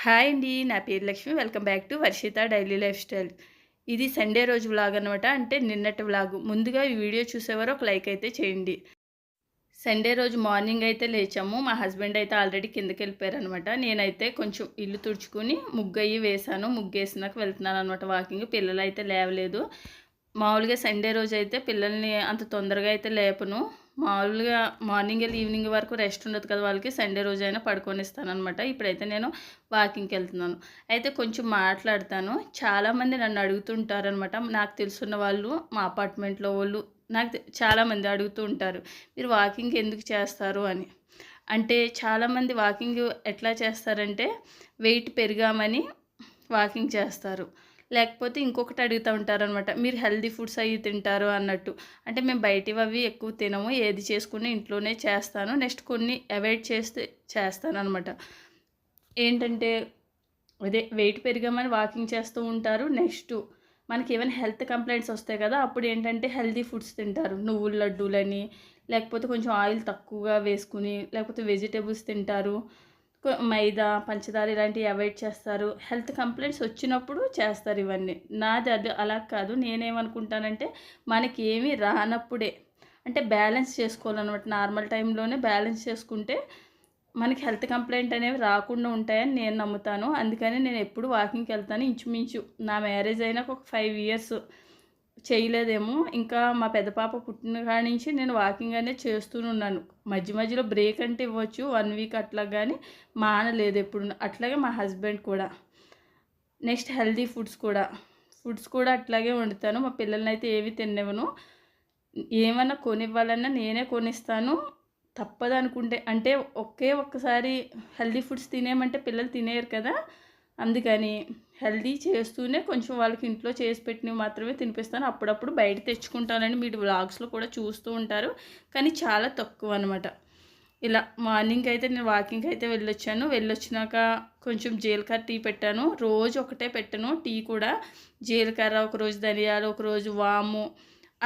Hi అండి. నా పేరు Lakshmi. Welcome back to Varshita daily life style. ఇది సండే రోజు వ్లాగ్ అనమాట. అంటే నిన్నటి వ్లాగ్. ముందుగా ఈ వీడియో చూసేవారు ఒక లైక్ అయితే చేయండి. సండే రోజు మార్నింగ్ అయితే లేచాము. మా హస్బెండ్ అయితే ఆల్రెడీ కిందకెళ్ళిపోయారనమాట. నేనైతే కొంచెం ఇల్లు తుడుచుకుని ముగ్గయ్యి వేశాను. ముగ్గేసినాక వెళ్తున్నాను అనమాట వాకింగ్. పిల్లలు అయితే లేవలేదు. మామూలుగా సండే రోజు అయితే పిల్లల్ని అంత తొందరగా అయితే లేపను. మామూలుగా మార్నింగ్ వెళ్ళి ఈవినింగ్ వరకు రెస్ట్ ఉండదు కదా వాళ్ళకి. సండే రోజు అయినా పడుకొనిస్తానమాట. ఇప్పుడైతే నేను వాకింగ్కి వెళ్తున్నాను. అయితే కొంచెం మాట్లాడతాను. చాలామంది నన్ను అడుగుతుంటారనమాట. నాకు తెలుసున్న వాళ్ళు, మా అపార్ట్మెంట్లో వాళ్ళు నాకు చాలామంది అడుగుతూ ఉంటారు, మీరు వాకింగ్ ఎందుకు చేస్తారు అని. అంటే చాలామంది వాకింగ్ ఎట్లా చేస్తారంటే వెయిట్ పెరిగామని వాకింగ్ చేస్తారు. లేకపోతే ఇంకొకటి అడుగుతూ ఉంటారనమాట, మీరు హెల్దీ ఫుడ్స్ అవి తింటారు అన్నట్టు. అంటే మేము బయటివి అవి ఎక్కువ తినము, ఏది చేసుకుని ఇంట్లోనే చేస్తాను. నెక్స్ట్ కొన్ని అవాయిడ్ చేస్తే చేస్తాను అనమాట. ఏంటంటే అదే వెయిట్ పెరిగామని వాకింగ్ చేస్తూ ఉంటారు. నెక్స్ట్ మనకి ఏమైనా హెల్త్ కంప్లైంట్స్ వస్తాయి కదా, అప్పుడు ఏంటంటే హెల్తీ ఫుడ్స్ తింటారు. నువ్వుల లడ్డూలని, లేకపోతే కొంచెం ఆయిల్ తక్కువగా వేసుకుని, లేకపోతే వెజిటేబుల్స్ తింటారు. మైదా, పంచదార ఇలాంటివి అవాయిడ్ చేస్తారు. హెల్త్ కంప్లైంట్స్ వచ్చినప్పుడు చేస్తారు ఇవన్నీ. నాది అది అలా కాదు. నేనేమనుకుంటానంటే మనకి ఏమీ రానప్పుడే అంటే బ్యాలెన్స్ చేసుకోవాలన్నమాట. నార్మల్ టైంలోనే బ్యాలెన్స్ చేసుకుంటే మనకి హెల్త్ కంప్లైంట్ అనేవి రాకుండా ఉంటాయని నేను నమ్ముతాను. అందుకని నేను ఎప్పుడు వాకింగ్కి వెళ్తాను. ఇంచుమించు నా మ్యారేజ్ అయినాక ఒక 5 ఇయర్స్ చేయలేదేమో. ఇంకా మా పెద్ద పాప పుట్టిన కాడి నుంచి నేను వాకింగ్ అనేది చేస్తూనే ఉన్నాను. మధ్య మధ్యలో బ్రేక్ అంటే ఇవ్వచ్చు 1 వీక్ అట్లా, కానీ మానలేదు ఎప్పుడు. అట్లాగే మా హస్బెండ్ కూడా. నెక్స్ట్ హెల్తీ ఫుడ్స్ కూడా అట్లాగే వండుతాను. మా పిల్లల్ని అయితే ఏవి తిననివ్వను. ఏమన్నా కొనివ్వాలన్నా నేనే కొనిస్తాను. తప్పదనుకుంటే అంటే ఒక్కసారి హెల్తీ ఫుడ్స్ తినేయమంటే పిల్లలు తినేయరు కదా. అందుకని హెల్తీ చేస్తూనే కొంచెం వాళ్ళకి ఇంట్లో చేసి పెట్టినవి మాత్రమే తినిపిస్తాను. అప్పుడప్పుడు బయట తెచ్చుకుంటానని మీరు వ్లాగ్స్లో కూడా చూస్తూ ఉంటారు, కానీ చాలా తక్కువ అనమాట. ఇలా మార్నింగ్ అయితే నేను వాకింగ్కి అయితే వెళ్ళొచ్చాను. వెళ్ళొచ్చినాక కొంచెం జీలకర్ర టీ పెట్టాను. రోజు ఒకటే పెట్టను టీ కూడా. జీలకర్ర, ఒకరోజు ధనియాలు, ఒకరోజు వాము,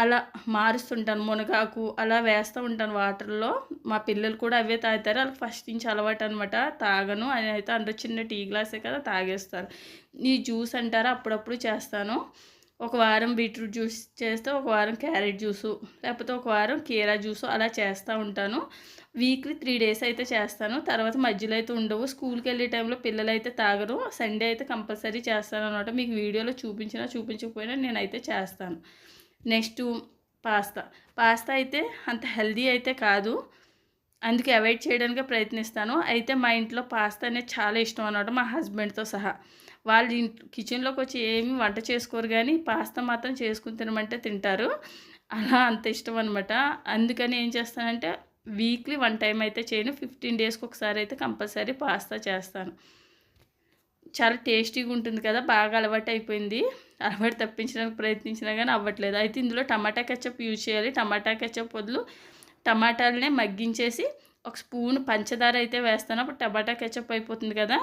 అలా మారుస్తుంటాను. మునగాకు అలా వేస్తూ ఉంటాను వాటర్లో. మా పిల్లలు కూడా అవే తాగుతారు. వాళ్ళకి ఫస్ట్ నుంచి అలవాటు అనమాట. తాగను అని అయితే అందరూ, చిన్న టీ గ్లాసే కదా తాగేస్తారు. ఈ జ్యూస్ అంటారా అప్పుడప్పుడు చేస్తాను. ఒక వారం బీట్రూట్ జ్యూస్ చేస్తే, ఒక వారం క్యారెట్ జ్యూసు, లేకపోతే ఒక వారం కీరా జ్యూసు అలా చేస్తూ ఉంటాను. వీక్లీ 3 డేస్ అయితే చేస్తాను. తర్వాత మధ్యలో అయితే ఉండవు. స్కూల్కి వెళ్ళే టైంలో పిల్లలు అయితే తాగరు. సండే అయితే కంపల్సరీ చేస్తాను అనమాట. మీకు వీడియోలో చూపించినా చూపించకపోయినా నేనైతే చేస్తాను. నెక్స్ట్ పాస్తా అయితే అంత హెల్దీ అయితే కాదు. అందుకే అవాయిడ్ చేయడానికి ప్రయత్నిస్తాను. అయితే మా ఇంట్లో పాస్తా అనేది చాలా ఇష్టం అనమాట, మా హస్బెండ్తో సహా. వాళ్ళు కిచెన్లోకి వచ్చి ఏమి వంట చేసుకోరు, కానీ పాస్తా మాత్రం చేసుకుని తినమంటే తింటారు. అలా అంత ఇష్టం అనమాట. అందుకని ఏం చేస్తానంటే వీక్లీ 1 టైం అయితే చేయను. 15 డేస్కి ఒకసారి అయితే కంపల్సరీ పాస్తా చేస్తాను. చాలా టేస్టీగా ఉంటుంది కదా, బాగా అలవాటు అయిపోయింది. అలవాటు తప్పించడానికి ప్రయత్నించినా కానీ అవ్వట్లేదు. అయితే ఇందులో టమాటా కెచప్ యూజ్ చేయాలి. టమాటా కెచప్ బదులు టమాటాలనే మగ్గించేసి ఒక స్పూన్ పంచదార అయితే వేస్తాను. అప్పుడు టమాటా కెచప్ అయిపోతుంది కదా.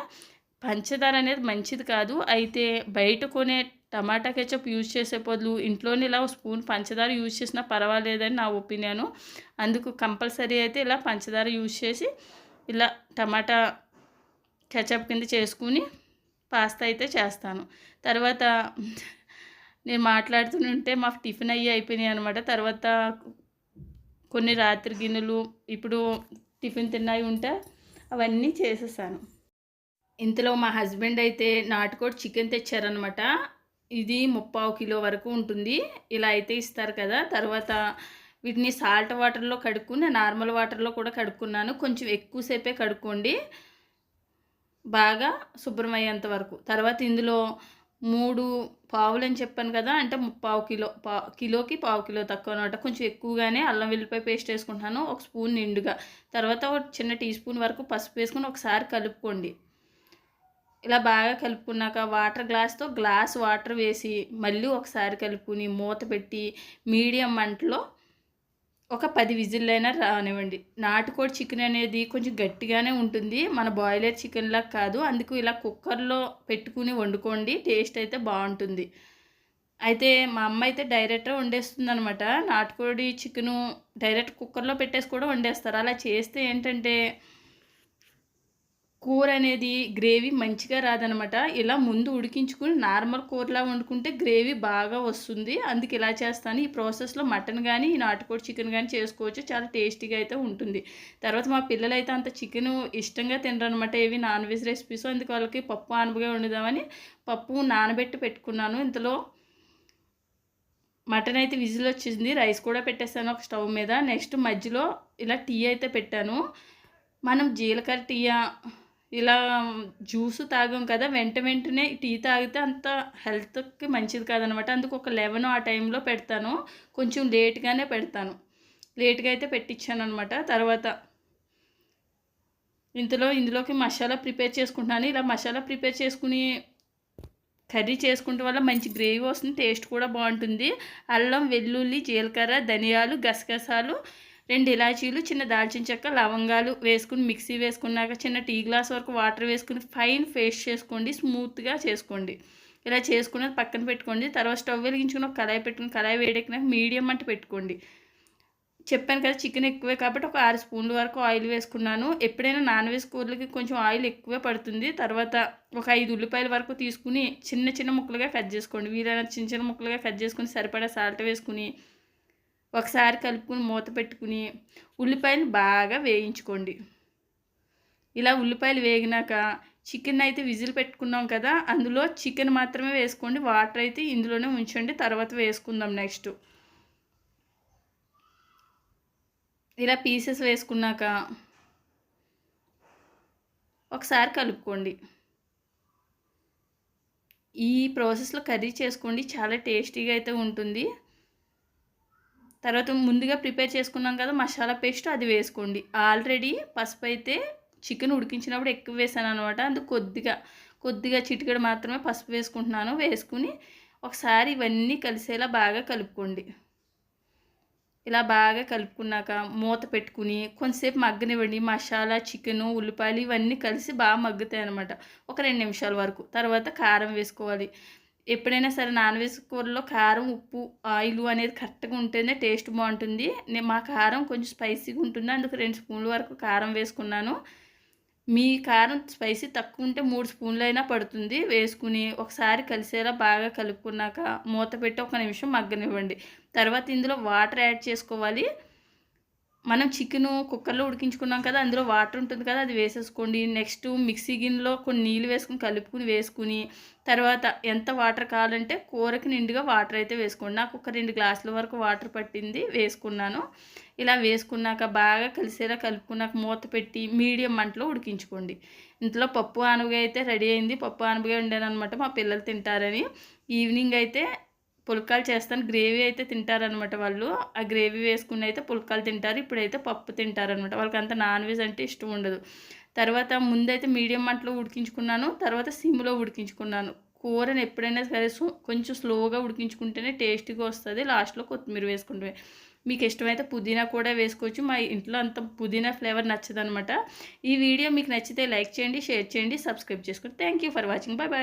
పంచదార అనేది మంచిది కాదు. అయితే బయట కొనే టమాటా కెచప్ యూజ్ చేసే బదులు ఇంట్లోనే ఇలా ఒక స్పూన్ పంచదార యూజ్ చేసినా పర్వాలేదని నా ఒపీనియను. అందుకు కంపల్సరీ అయితే ఇలా పంచదార యూజ్ చేసి ఇలా టమాటా కెచప్ కింద చేసుకుని పాస్తా అయితే చేస్తాను. తర్వాత నేను మాట్లాడుతుంటే మా టిఫిన్ అయిపోయినాయి అనమాట. తర్వాత కొన్ని రాత్రి గిన్నెలు ఇప్పుడు టిఫిన్ తిన్నాయి ఉంటే అవన్నీ చేసేసాను. ఇంతలో మా హస్బెండ్ అయితే నాటుకోడి చికెన్ తెచ్చారనమాట. ఇది 3/4 కిలో వరకు ఉంటుంది. ఇలా అయితే ఇస్తారు కదా. తర్వాత వీటిని సాల్ట్ వాటర్లో కడుక్కుని, నార్మల్ వాటర్లో కూడా కడుక్కున్నాను. కొంచెం ఎక్కువసేపే కడుక్కోండి, బాగా శుభ్రం అయ్యేంత వరకు. తర్వాత ఇందులో 3 పావులని చెప్పాను కదా, అంటే 3/4 కిలో, కిలోకి 1/4 కిలో తక్కువ అనమాట. కొంచెం ఎక్కువగానే అల్లం వెల్లిపాయ పేస్ట్ వేసుకుంటున్నాను, ఒక స్పూన్ నిండుగా. తర్వాత ఒక చిన్న టీ స్పూన్ వరకు పసుపు వేసుకుని ఒకసారి కలుపుకోండి. ఇలా బాగా కలుపుకున్నాక గ్లాస్తో గ్లాస్ వాటర్ వేసి మళ్ళీ ఒకసారి కలుపుకుని మూత పెట్టి మీడియం మంటలో ఒక 10 విజిల్లైనా రానివ్వండి. నాటుకోడి చికెన్ అనేది కొంచెం గట్టిగానే ఉంటుంది, మన బాయిలర్ చికెన్లా కాదు. అందుకు ఇలా కుక్కర్లో పెట్టుకుని వండుకోండి, టేస్ట్ అయితే బాగుంటుంది. అయితే మా అమ్మ అయితే డైరెక్ట్గా వండేస్తుంది అనమాట. నాటుకోడి చికెను డైరెక్ట్ కుక్కర్లో పెట్టేసి కూడా వండేస్తారు. అలా చేస్తే ఏంటంటే కూర అనేది గ్రేవీ మంచిగా రాదనమాట. ఇలా ముందు ఉడికించుకుని నార్మల్ కూరలా వండుకుంటే గ్రేవీ బాగా వస్తుంది. అందుకే ఇలా చేస్తాను. ఈ ప్రాసెస్‌లో మటన్ గానీ, ఈ నాటుకోడి చికెన్ గానీ చేసుకోవచ్చు. చాలా టేస్టీగా అయితే ఉంటుంది. తర్వాత మా పిల్లలైతే అంత చికెను ఇష్టంగా తినరనమాట. ఏవి నాన్ వెజ్ రెసిపీస్. అందుకే వాళ్ళకి పప్పు ఆనపకాయ వండుదామని పప్పు నానబెట్టి పెట్టుకున్నాను. ఇంతలో మటన్ అయితే విజిల్ వచ్చింది. రైస్ కూడా పెట్టేసాను ఒక స్టవ్ మీద. నెక్స్ట్ మధ్యలో ఇలా టీ అయితే పెట్టాను. మనం జీలకర్ర టీయా ఇలా జ్యూసు తాగాం కదా, వెంటనే టీ తాగితే అంత హెల్త్‌కి మంచిది కాదనమాట. అందుకు ఒక 11 ఆ టైంలో పెడతాను. కొంచెం లేట్‌గానే పెడతాను. లేట్‌గా అయితే పెట్టించాననమాట. తర్వాత ఇందులోకి మసాలా ప్రిపేర్ చేసుకుంటున్నాను. ఇలా మసాలా ప్రిపేర్ చేసుకుని కర్రీ చేసుకుంటే వల్ల మంచి గ్రేవీ వస్తుంది. టేస్ట్ కూడా బాగుంటుంది. అల్లం, వెల్లుల్లి, జీలకర్ర, ధనియాలు, గసగసాలు, 2 ఇలాచీలు, చిన్న దాల్చిన చెక్క, లవంగాలు వేసుకుని మిక్సీ వేసుకున్నాక చిన్న టీ గ్లాస్ వరకు వాటర్ వేసుకుని ఫైన్ పేస్ట్ చేసుకోండి. స్మూత్గా చేసుకోండి. ఇలా చేసుకున్నది పక్కన పెట్టుకోండి. తర్వాత స్టవ్ వెలిగించుకుని ఒక కళాయి పెట్టుకుని కళాయి వేడెక్కినాక మీడియం మంట పెట్టుకోండి. చెప్పాను కదా చికెన్ ఎక్కువే కాబట్టి ఒక 6 స్పూన్ల వరకు ఆయిల్ వేసుకున్నాను. ఎప్పుడైనా నాన్ వెజ్ కూరలకి కొంచెం ఆయిల్ ఎక్కువే పడుతుంది. తర్వాత ఒక 5 ఉల్లిపాయల వరకు తీసుకుని చిన్న చిన్న ముక్కలుగా కట్ చేసుకోండి. వీలైన చిన్న చిన్న ముక్కలుగా కట్ చేసుకుని సరిపడా సాల్ట్ వేసుకుని ఒకసారి కలుపుకుని మూత పెట్టుకుని ఉల్లిపాయలు బాగా వేయించుకోండి. ఇలా ఉల్లిపాయలు వేగినాక చికెన్ అయితే విజిల్ పెట్టుకున్నాం కదా, అందులో చికెన్ మాత్రమే వేసుకోండి. వాటర్ అయితే ఇందులోనే ఉంచండి. తర్వాత వేసుకుందాం నెక్స్ట్. ఇలా పీసెస్ వేసుకున్నాక ఒకసారి కలుపుకోండి. ఈ ప్రాసెస్లో కర్రీ చేసుకోండి. చాలా టేస్టీగా అయితే ఉంటుంది. తర్వాత ముందుగా ప్రిపేర్ చేసుకున్నాం కదా మసాలా పేస్ట్, అది వేసుకోండి. ఆల్రెడీ పసుపు అయితే చికెన్ ఉడికించినప్పుడు ఎక్కువ వేసాను అనమాట. అందుకు కొద్దిగా చిటికెడు మాత్రమే పసుపు వేసుకుంటున్నాను. వేసుకుని ఒకసారి ఇవన్నీ కలిసేలా బాగా కలుపుకోండి. ఇలా బాగా కలుపుకున్నాక మూత పెట్టుకుని కొంతసేపు మగ్గనివ్వండి. మసాలా, చికెను, ఉల్లిపాయలు ఇవన్నీ కలిసి బాగా మగ్గుతాయి అనమాట. ఒక 2 నిమిషాల వరకు. తర్వాత కారం వేసుకోవాలి. ఎప్పుడైనా సరే నాన్ వెజ్ కూరలో కారం, ఉప్పు, ఆయిల్ అనేది కరెక్ట్గా ఉంటేనే టేస్ట్ బాగుంటుంది. మా కారం కొంచెం స్పైసీగా ఉంటుంది. అందుకు 2 స్పూన్ల వరకు కారం వేసుకున్నాను. మీ కారం స్పైసీ తక్కువ ఉంటే 3 స్పూన్లైనా పడుతుంది. వేసుకుని ఒకసారి కలిసేలా బాగా కలుపుకున్నాక మూత పెట్టి ఒక నిమిషం మగ్గనివ్వండి. తర్వాత ఇందులో వాటర్ యాడ్ చేసుకోవాలి. మనం చికెను కుక్కర్లో ఉడికించుకున్నాం కదా, అందులో వాటర్ ఉంటుంది కదా, అది వేసేసుకోండి. నెక్స్ట్ మిక్సీ గిన్నెలో కొన్ని నీళ్ళు వేసుకుని కలుపుకుని వేసుకుని తర్వాత ఎంత వాటర్ కావాలంటే కూరకి నిండుగా వాటర్ అయితే వేసుకోండి. నాకు ఒక 2 గ్లాసుల వరకు వాటర్ పట్టింది, వేసుకున్నాను. ఇలా వేసుకున్నాక బాగా కలిసేలా కలుపుకున్నాక మూత పెట్టి మీడియం మంటలో ఉడికించుకోండి. ఇంట్లో పప్పు ఆనపకాయ అయితే రెడీ అయింది. పప్పు ఆనపకాయ వండాను అనమాట, మా పిల్లలు తింటారని. ఈవినింగ్ అయితే పుల్కాలు చేస్తాను. గ్రేవీ అయితే తింటారనమాట వాళ్ళు. ఆ గ్రేవీ వేసుకుని అయితే పుల్కాలు తింటారు. ఇప్పుడైతే పప్పు తింటారనమాట. వాళ్ళకి అంత నాన్ వెజ్ అంటే ఇష్టం ఉండదు. తర్వాత ముందైతే మీడియం మంటలో ఉడికించుకున్నాను. తర్వాత సిమ్లో ఉడికించుకున్నాను. కూరని ఎప్పుడైనా సరే కొంచెం స్లోగా ఉడికించుకుంటేనే టేస్టీగా వస్తుంది. లాస్ట్లో కొత్తిమీర వేసుకుంటే మీకు ఇష్టమైతే పుదీనా కూడా వేసుకోవచ్చు. మా ఇంట్లో అంత పుదీనా ఫ్లేవర్ నచ్చదనమాట. ఈ వీడియో మీకు నచ్చితే లైక్ చేయండి, షేర్ చేయండి, సబ్స్క్రైబ్ చేసుకోండి. Thank you for watching. Bye bye.